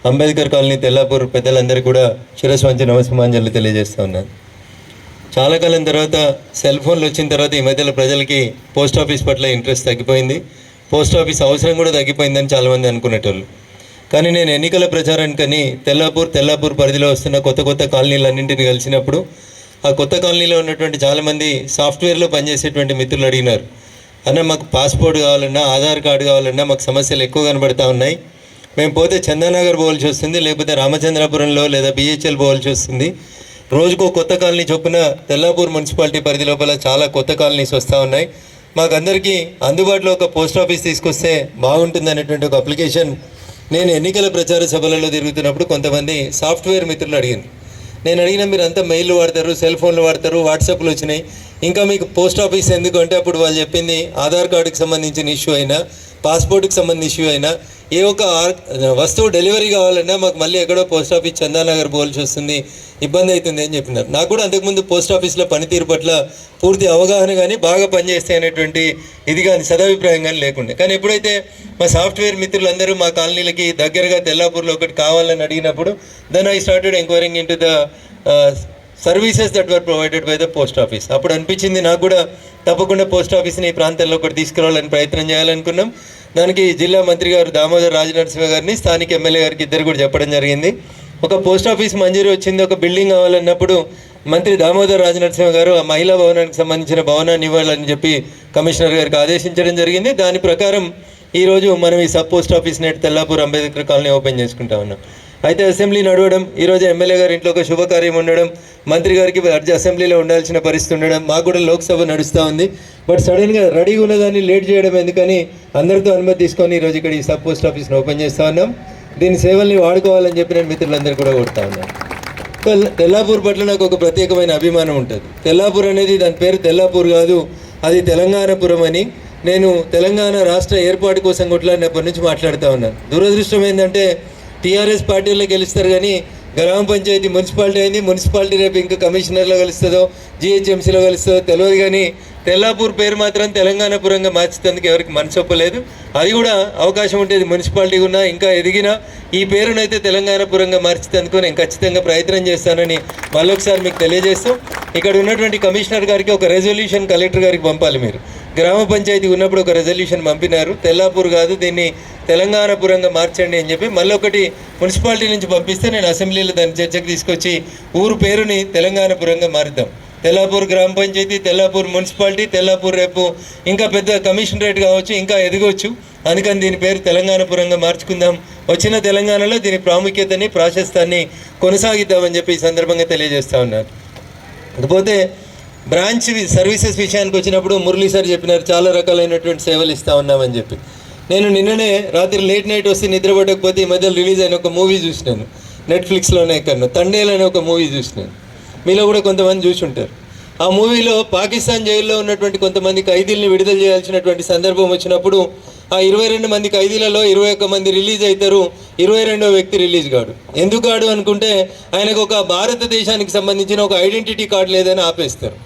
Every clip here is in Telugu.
అంబేద్కర్ కాలనీ తెల్లాపూర్ పెద్దలందరికీ కూడా శిరస్సు వంచి నమస్కారాంజలి తెలియజేస్తూ ఉన్నాను. చాలా కాలం తర్వాత సెల్ ఫోన్లు వచ్చిన తర్వాత ఈ మధ్యలో ప్రజలకి పోస్ట్ ఆఫీస్ పట్ల ఇంట్రెస్ట్ తగ్గిపోయింది, పోస్ట్ ఆఫీస్ అవసరం కూడా తగ్గిపోయిందని చాలామంది అనుకునేటోళ్ళు. కానీ నేను ఎన్నికల ప్రచారానికని తెల్లాపూర్ పరిధిలో వస్తున్న కొత్త కాలనీలన్నింటినీ కలిసినప్పుడు ఆ కొత్త కాలనీలో ఉన్నటువంటి చాలామంది సాఫ్ట్వేర్లో పనిచేసేటువంటి మిత్రులు అడిగినారు, అన్న మాకు పాస్పోర్ట్ కావాలన్నా ఆధార్ కార్డు కావాలన్నా మాకు సమస్యలు ఎక్కువ కనబడతా ఉన్నాయి, మేము పోతే చందానగర్ పోవాల్సి వస్తుంది, లేకపోతే రామచంద్రాపురంలో లేదా బిహెచ్ఎల్ పోవాల్సి వస్తుంది, రోజుకో కొత్త కాలనీ చొప్పున తెల్లాపూర్ మున్సిపాలిటీ పరిధి లోపల చాలా కొత్త కాలనీస్ వస్తూ ఉన్నాయి, మాకందరికీ అందుబాటులో ఒక పోస్ట్ ఆఫీస్ తీసుకొస్తే బాగుంటుంది అనేటువంటి ఒక అప్లికేషన్ నేను ఎన్నికల ప్రచార సభలలో తిరుగుతున్నప్పుడు కొంతమంది సాఫ్ట్వేర్ మిత్రులు అడిగారు. నేను అడిగిన మీరు అంతా మెయిల్ వాడతారు, సెల్ ఫోన్లు వాడతారు, వాట్సాప్లు వచ్చినాయి, ఇంకా మీకు పోస్ట్ ఆఫీస్ ఎందుకు అంటే అప్పుడు వాళ్ళు చెప్పింది ఆధార్ కార్డుకి సంబంధించిన ఇష్యూ అయినా పాస్పోర్ట్కి సంబంధించిన ఇష్యూ అయినా ఏ ఒక్క వస్తువు డెలివరీ కావాలన్నా మాకు మళ్ళీ ఎక్కడో పోస్ట్ ఆఫీస్ చందానగర్ పోవాల్సి వస్తుంది, ఇబ్బంది అవుతుంది అని చెప్పినారు. నాకు కూడా అంతకుముందు పోస్ట్ ఆఫీస్లో పనితీరు పట్ల పూర్తి అవగాహన కానీ బాగా పనిచేస్తాయి అనేటువంటి ఇది కానీ సదభిప్రాయం కానీ లేకుండే. కానీ ఎప్పుడైతే మా సాఫ్ట్వేర్ మిత్రులందరూ మా కాలనీలకి దగ్గరగా తెల్లాపూర్లో ఒకటి కావాలని అడిగినప్పుడు then I started enquiring into the services that were provided by the post office. అప్పుడు అనిపించింది నాకు కూడా తప్పకుండా పోస్ట్ ఆఫీస్ని ఈ ప్రాంతంలో ఒకటి తీసుకురావాలని ప్రయత్నం చేయాలనుకున్నాం. దానికి జిల్లా మంత్రి గారు దామోదర్ రాజనరసింహ గారిని స్థానిక ఎమ్మెల్యే గారికి ఇద్దరు కూడా చెప్పడం జరిగింది. ఒక పోస్ట్ ఆఫీస్ మంజూరు వచ్చింది, ఒక బిల్డింగ్ కావాలన్నప్పుడు మంత్రి దామోదర్ రాజనరసింహ గారు ఆ మహిళా భవనానికి సంబంధించిన భవనాన్ని ఇవ్వాలని చెప్పి కమిషనర్ గారికి ఆదేశించడం జరిగింది. దాని ప్రకారం ఈరోజు మనం ఈ సబ్ పోస్ట్ ఆఫీస్ నేటి తెల్లాపూర్ అంబేద్కర్ కాలనీ ఓపెన్ చేసుకుంటా ఉన్నాం. అయితే అసెంబ్లీ నడవడం, ఈరోజు ఎమ్మెల్యే గారి ఇంట్లో ఒక శుభకార్యం ఉండడం, మంత్రి గారికి అసెంబ్లీలో ఉండాల్సిన పరిస్థితి ఉండడం, మాకు కూడా లోక్సభ నడుస్తూ ఉంది. బట్ సడన్గా రెడీగా ఉన్నదాన్ని లేట్ చేయడం ఎందుకని అందరితో అనుమతి తీసుకొని ఈరోజు ఇక్కడ ఈ సబ్ పోస్ట్ ఆఫీస్ని ఓపెన్ చేస్తూ ఉన్నాం. దీని సేవల్ని వాడుకోవాలని చెప్పి నేను మిత్రులందరూ కూడా కొడుతూ ఉన్నాను. తెల్లాపూర్ పట్ల నాకు ఒక ప్రత్యేకమైన అభిమానం ఉంటుంది. తెల్లాపూర్ అనేది దాని పేరు తెల్లాపూర్ కాదు, అది తెలంగాణపురం అని నేను తెలంగాణ రాష్ట్ర ఏర్పాటు కోసం కొట్లాడినప్పటి నుంచి మాట్లాడుతూ ఉన్నాను. దురదృష్టం ఏంటంటే టీఆర్ఎస్ పార్టీలో గెలుస్తారు కానీ గ్రామ పంచాయతీ మున్సిపాలిటీ అయింది, మున్సిపాలిటీ రేపు ఇంకా కమిషనర్లో కలుస్తుందో జిహెచ్ఎంసీలో కలుస్తుందో తెలియదు, కానీ తెల్లాపూర్ పేరు మాత్రం తెలంగాణపురంగా మార్చేందుకు ఎవరికి మనసొప్పలేదు. అది కూడా అవకాశం ఉంటుంది, మున్సిపాలిటీ ఉన్నా ఇంకా ఎదిగినా ఈ పేరునైతే తెలంగాణపురంగా మార్చేందుకు నేను ఖచ్చితంగా ప్రయత్నం చేస్తానని మళ్ళొకసారి మీకు తెలియజేస్తూ, ఇక్కడ ఉన్నటువంటి కమిషనర్ గారికి ఒక రెజల్యూషన్ కలెక్టర్ గారికి పంపాలి. మీరు గ్రామ పంచాయతీ ఉన్నప్పుడు ఒక రెజల్యూషన్ పంపినారు, తెల్లాపూర్ కాదు దీన్ని తెలంగాణపురంగా మార్చండి అని చెప్పి. మళ్ళీ ఒకటి మున్సిపాలిటీ నుంచి పంపిస్తే నేను అసెంబ్లీలో దాన్ని చర్చకు తీసుకొచ్చి ఊరు పేరుని తెలంగాణపురంగా మారుద్దాం. తెల్లాపూర్ గ్రామ పంచాయతీ, తెల్లాపూర్ మున్సిపాలిటీ, తెల్లాపూర్ రేపు ఇంకా పెద్ద కమిషనరేట్ కావచ్చు, ఇంకా ఎదగవచ్చు, అందుకని దీని పేరు తెలంగాణపురంగా మార్చుకుందాం. వచ్చిన తెలంగాణలో దీని ప్రాముఖ్యతని ప్రాశస్తాన్ని కొనసాగిద్దామని చెప్పి ఈ సందర్భంగా తెలియజేస్తూ ఉన్నారు. ఇకపోతే బ్రాంచ్ సర్వీసెస్ విషయానికి వచ్చినప్పుడు మురళీ సార్ చెప్పినారు చాలా రకాలైనటువంటి సేవలు ఇస్తూ ఉన్నామని చెప్పి. నేను నిన్ననే రాత్రి లేట్ నైట్ వస్తే నిద్రపడకపోతే ఈ మధ్యలో రిలీజ్ అయిన ఒక మూవీ చూసినాను, నెట్ఫ్లిక్స్లోనే ఎక్కడో తండేల్ అనే ఒక మూవీ చూసినాను. మీలో కూడా కొంతమంది చూసి ఉంటారు. ఆ మూవీలో పాకిస్తాన్ జైల్లో ఉన్నటువంటి కొంతమంది ఖైదీల్ని విడుదల చేయాల్సినటువంటి సందర్భం వచ్చినప్పుడు ఆ 22 మంది ఖైదీలలో 21 మంది రిలీజ్ అవుతారు, 22వ వ్యక్తి రిలీజ్ కాడు. ఎందుకు కాడు అనుకుంటే ఆయనకు ఒక భారతదేశానికి సంబంధించిన ఒక ఐడెంటిటీ కార్డు లేదని ఆపేస్తారు.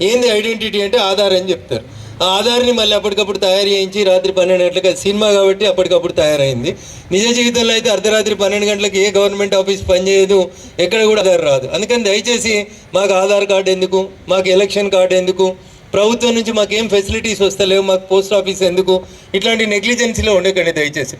ఏంది ఐడెంటిటీ అంటే ఆధార్ అని చెప్తారు. ఆ ఆధార్ని మళ్ళీ అప్పటికప్పుడు తయారు చేయించి రాత్రి 12 గంటలకు, సినిమా కాబట్టి అప్పటికప్పుడు తయారైంది. నిజ జీవితంలో అయితే అర్ధరాత్రి 12 గంటలకు ఏ గవర్నమెంట్ ఆఫీస్ పనిచేయదు, ఎక్కడ కూడా ఆధార్ రాదు. అందుకని దయచేసి మాకు ఆధార్ కార్డు ఎందుకు, మాకు ఎలక్షన్ కార్డు ఎందుకు, ప్రభుత్వం నుంచి మాకేం ఫెసిలిటీస్ వస్తలేవు, మాకు పోస్ట్ ఆఫీస్ ఎందుకు, ఇట్లాంటి నెగ్లిజెన్సీలో ఉండకండి దయచేసి.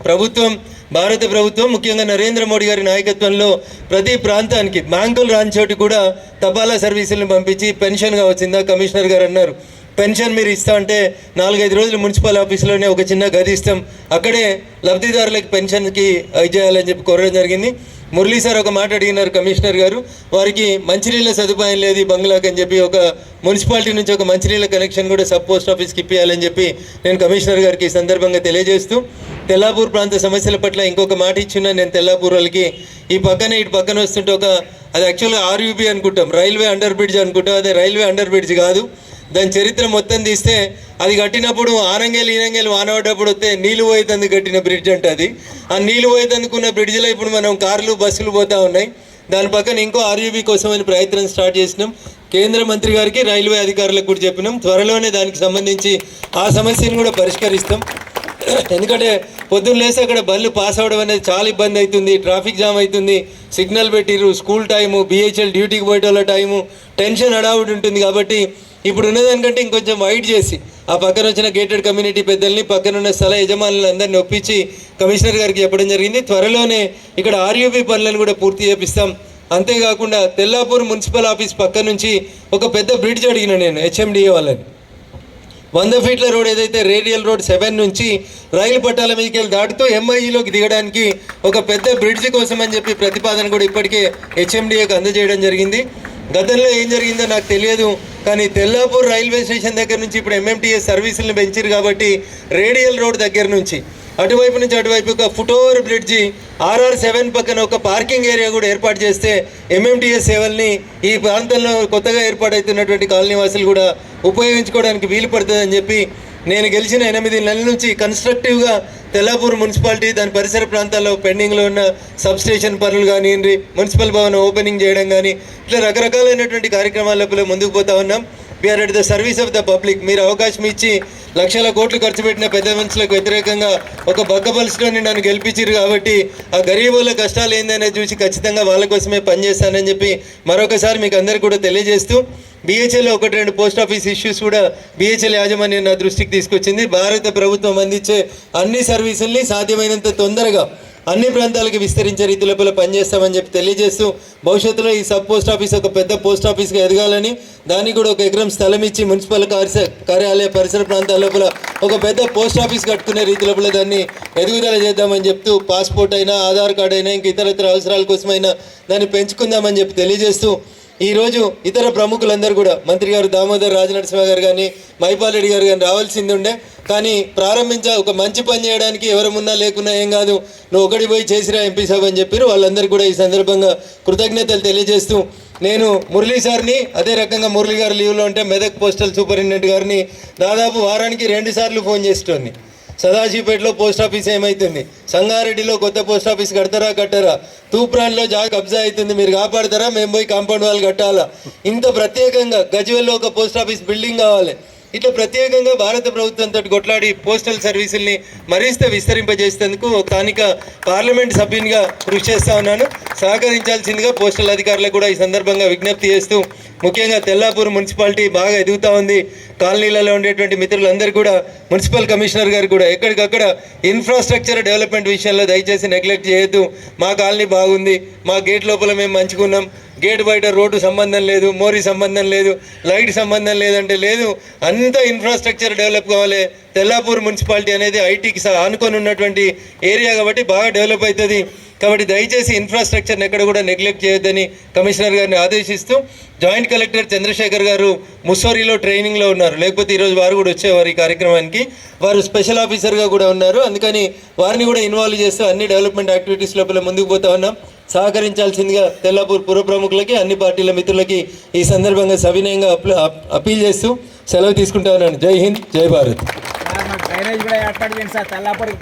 భారత ప్రభుత్వం ముఖ్యంగా నరేంద్ర మోడీ గారి నాయకత్వంలో ప్రతి ప్రాంతానికి బ్యాంకులు రాని చోటి కూడా తపాలా సర్వీసులను పంపించి పెన్షన్గా వచ్చిందా. కమిషనర్ గారు అన్నారు పెన్షన్ మీరు ఇస్తా అంటే 4-5 రోజులు మున్సిపల్ ఆఫీసులోనే ఒక చిన్న గది ఇస్తాం, అక్కడే లబ్ధిదారులకి పెన్షన్కి చేయాలని చెప్పి కోరడం జరిగింది. మురళీ సార్ ఒక మాట అడిగినారు కమిషనర్ గారు, వారికి మంచినీళ్ళ సదుపాయం లేదు ఈ బంగ్లాకి అని చెప్పి ఒక మున్సిపాలిటీ నుంచి ఒక మంచినీళ్ళ కనెక్షన్ కూడా సబ్ పోస్ట్ ఆఫీస్కి ఇప్పించాలని చెప్పి నేను కమిషనర్ గారికి ఈ సందర్భంగా తెలియజేస్తూ, తెల్లాపూర్ ప్రాంత సమస్యల పట్ల ఇంకొక మాట ఇచ్చిన నేను తెల్లాపూర్ వాళ్ళకి ఈ పక్కనే ఇటు పక్కన వస్తుంటే అది యాక్చువల్గా ఆర్యూబీ అనుకుంటాం, రైల్వే అండర్ బ్రిడ్జ్ అనుకుంటాం, అదే రైల్వే అండర్ బ్రిడ్జ్ కాదు. దాని చరిత్ర మొత్తం తీస్తే అది కట్టినప్పుడు ఈనంగేలు వానపడ్డప్పుడు వస్తే నీళ్ళు పోయేందుకు కట్టిన బ్రిడ్జ్ అంటే అది. ఆ నీళ్ళు పోయేందుకున్న బ్రిడ్జ్లో ఇప్పుడు మనం కార్లు బస్సులు పోతూ ఉన్నాయి. దాని పక్కన ఇంకో ఆర్యూబీ కోసమని ప్రయత్నం స్టార్ట్ చేసినాం. కేంద్ర మంత్రి గారికి రైల్వే అధికారులకు కూడా చెప్పినాం, త్వరలోనే దానికి సంబంధించి ఆ సమస్యను కూడా పరిష్కరిస్తాం. ఎందుకంటే పొద్దున్న లేసి అక్కడ బళ్ళు పాస్ అవ్వడం అనేది చాలా ఇబ్బంది అవుతుంది, ట్రాఫిక్ జామ్ అవుతుంది, సిగ్నల్ పెట్టిర్రు, స్కూల్ టైము, బిహెచ్ఎల్ డ్యూటీకి పోయే వాళ్ళ టైము, టెన్షన్ హడావుడి ఉంటుంది. కాబట్టి ఇప్పుడు ఉన్నదానికంటే ఇంకొంచెం వైడ్ చేసి ఆ పక్కన వచ్చిన గేటెడ్ కమ్యూనిటీ పెద్దల్ని, పక్కన ఉన్న స్థల యజమానులను అందరినీ ఒప్పించి కమిషనర్ గారికి చెప్పడం జరిగింది. త్వరలోనే ఇక్కడ ఆర్యూబీ పనులను కూడా పూర్తి చేపిస్తాం. అంతేకాకుండా తెల్లాపూర్ మున్సిపల్ ఆఫీస్ పక్క నుంచి ఒక పెద్ద బ్రిడ్జ్ అడిగిన నేను హెచ్ఎండిఏ వాళ్ళని. 100 ఫీట్ల రోడ్ ఏదైతే రేడియల్ రోడ్ 7 నుంచి రైలు పట్టాల మీదకి వెళ్ళి దాటుతూ ఎంఐఈలోకి దిగడానికి ఒక పెద్ద బ్రిడ్జ్ కోసం అని చెప్పి ప్రతిపాదన కూడా ఇప్పటికే హెచ్ఎండిఏకి అందజేయడం జరిగింది. గతంలో ఏం జరిగిందో నాకు తెలియదు, కానీ తెల్లాపూర్ రైల్వే స్టేషన్ దగ్గర నుంచి ఇప్పుడు ఎంఎంటీఎస్ సర్వీసులను పెంచారు కాబట్టి రేడియల్ రోడ్ దగ్గర నుంచి అటువైపు నుంచి అటువైపు ఒక ఫుట్ ఓవర్ బ్రిడ్జి RR7 పక్కన ఒక పార్కింగ్ ఏరియా కూడా ఏర్పాటు చేస్తే ఎంఎంటీఎస్ సేవల్ని ఈ ప్రాంతంలో కొత్తగా ఏర్పాటవుతున్నటువంటి కాలనీ వాసులు కూడా ఉపయోగించుకోవడానికి వీలు పడుతుందని చెప్పి నేను గెలిచిన 8 నెలల నుంచి కన్స్ట్రక్టివ్గా తెల్లాపూర్ మున్సిపాలిటీ దాని పరిసర ప్రాంతాల్లో పెండింగ్లో ఉన్న సబ్ స్టేషన్ పనులు కానివ్వండి, మున్సిపల్ భవన్ ఓపెనింగ్ చేయడం కానీ, ఇట్లా రకరకాలైనటువంటి కార్యక్రమాల లోపల ముందుకు పోతా ఉన్నాం. We are at the service of the public. మీరు అవకాశం ఇచ్చి లక్షల కోట్లు ఖర్చు పెట్టిన పెద్ద మనుషులకు వ్యతిరేకంగా ఒక బగ్గపల్స్లోని నన్ను గెలిపించారు కాబట్టి ఆ గరీబుల కష్టాలు ఏందనేది చూసి ఖచ్చితంగా వాళ్ళ కోసమే పనిచేస్తానని చెప్పి మరొకసారి మీకు అందరికీ కూడా తెలియజేస్తూ, బిహెచ్ఎల్ 1-2 పోస్ట్ ఆఫీస్ ఇష్యూస్ కూడా బిహెచ్ఎల్ యాజమాన్యం నా దృష్టికి తీసుకొచ్చింది. భారత ప్రభుత్వం అందించే అన్ని సర్వీసుల్ని సాధ్యమైనంత తొందరగా అన్ని ప్రాంతాలకు విస్తరించే రీతి లోపల పనిచేస్తామని చెప్పి తెలియజేస్తూ, భవిష్యత్తులో ఈ సబ్ పోస్ట్ ఆఫీస్ ఒక పెద్ద పోస్ట్ ఆఫీస్గా ఎదగాలని, దానికి కూడా 1 ఎకరం స్థలం ఇచ్చి మున్సిపల్ కార్యాలయ పరిసర ప్రాంతాల లోపల ఒక పెద్ద పోస్ట్ ఆఫీస్ కట్టుకునే రీతి లోపల దాన్ని ఎదుగుదల చేద్దామని చెప్తూ, పాస్పోర్ట్ అయినా, ఆధార్ కార్డు అయినా, ఇంక ఇతర అవసరాల కోసమైనా దాన్ని పెంచుకుందామని చెప్పి తెలియజేస్తూ, ఈరోజు ఇతర ప్రముఖులందరూ కూడా మంత్రి గారు దామోదర్ రాజనరసింహ గారు కానీ, మైపాల్ రెడ్డి గారు కానీ రావాల్సింది ఉండే, కానీ ఒక మంచి పని చేయడానికి ఎవరమున్నా లేకున్నా ఏం కాదు, నువ్వు ఒకటి పోయి చేసిరా ఎంపీ సాబ్ అని చెప్పారు. వాళ్ళందరూ కూడా ఈ సందర్భంగా కృతజ్ఞతలు తెలియజేస్తూ, నేను మురళీ సార్ని, అదే రకంగా మురళీ గారు లీవ్లో ఉంటే మెదక్ పోస్టల్ సూపరింటెండెంట్ గారిని దాదాపు వారానికి 2 సార్లు ఫోన్ చేసేటోని. సదాశివపేటలో పోస్ట్ ఆఫీస్ ఏమవుతుంది, సంగారెడ్డిలో కొత్త పోస్ట్ ఆఫీస్ కట్టరా, తూప్రాన్లో జాగా కబ్జా అవుతుంది, మీరు కాపాడతారా, మేము పోయి కాంపౌండ్ వాళ్ళు కట్టాలా, ఇంత ప్రత్యేకంగా గజ్వేల్లో ఒక పోస్ట్ ఆఫీస్ బిల్డింగ్ కావాలి, ఇట్లా ప్రత్యేకంగా భారత ప్రభుత్వంతో కొట్లాడి పోస్టల్ సర్వీసుల్ని మరింత విస్తరింపజేసేందుకు స్థానిక పార్లమెంట్ సభ్యునిగా కృషి చేస్తూ ఉన్నాను. సహకరించాల్సిందిగా పోస్టల్ అధికారులకు కూడా ఈ సందర్భంగా విజ్ఞప్తి చేస్తూ, ముఖ్యంగా తెల్లాపూర్ మున్సిపాలిటీ బాగా ఎదుగుతూ ఉంది. కాలనీలలో ఉండేటువంటి మిత్రులందరూ కూడా, మున్సిపల్ కమిషనర్ గారు కూడా ఎక్కడికక్కడ ఇన్ఫ్రాస్ట్రక్చర్ డెవలప్మెంట్ విషయంలో దయచేసి నెగ్లెక్ట్ చేయొద్దు. మా కాలనీ బాగుంది, మా గేట్ లోపల మేము మంచుకున్నాం, గేట్ బయట రోడ్డు సంబంధం లేదు, మోరీ సంబంధం లేదు, లైట్ సంబంధం లేదంటే లేదు, అంతా ఇన్ఫ్రాస్ట్రక్చర్ డెవలప్ కావాలి. తెల్లాపూర్ మున్సిపాలిటీ అనేది ఐటీకి ఆనుకొని ఉన్నటువంటి ఏరియా కాబట్టి బాగా డెవలప్ అవుతుంది. కాబట్టి దయచేసి ఇన్ఫ్రాస్ట్రక్చర్ని ఎక్కడ కూడా నెగ్లెక్ట్ చేయొద్దని కమిషనర్ గారిని ఆదేశిస్తూ, జాయింట్ కలెక్టర్ చంద్రశేఖర్ గారు ముస్సోరిలో ట్రైనింగ్లో ఉన్నారు, లేకపోతే ఈరోజు వారు కూడా వచ్చేవారు ఈ కార్యక్రమానికి. వారు స్పెషల్ ఆఫీసర్గా కూడా ఉన్నారు, అందుకని వారిని కూడా ఇన్వాల్వ్ చేస్తూ అన్ని డెవలప్మెంట్ యాక్టివిటీస్ లోపల ముందుకు పోతా ఉన్నాం. సహకరించాల్సిందిగా తెల్లాపూర్ పుర ప్రముఖులకి, అన్ని పార్టీల మిత్రులకి ఈ సందర్భంగా సవినయంగా అప్పీల్ చేస్తూ సెలవు తీసుకుంటా ఉన్నాను. జై హింద్, జై భారత్. డ్రైనేజ్ కూడా ఏర్పాటు చేయండి సార్ తెల్లాపూర్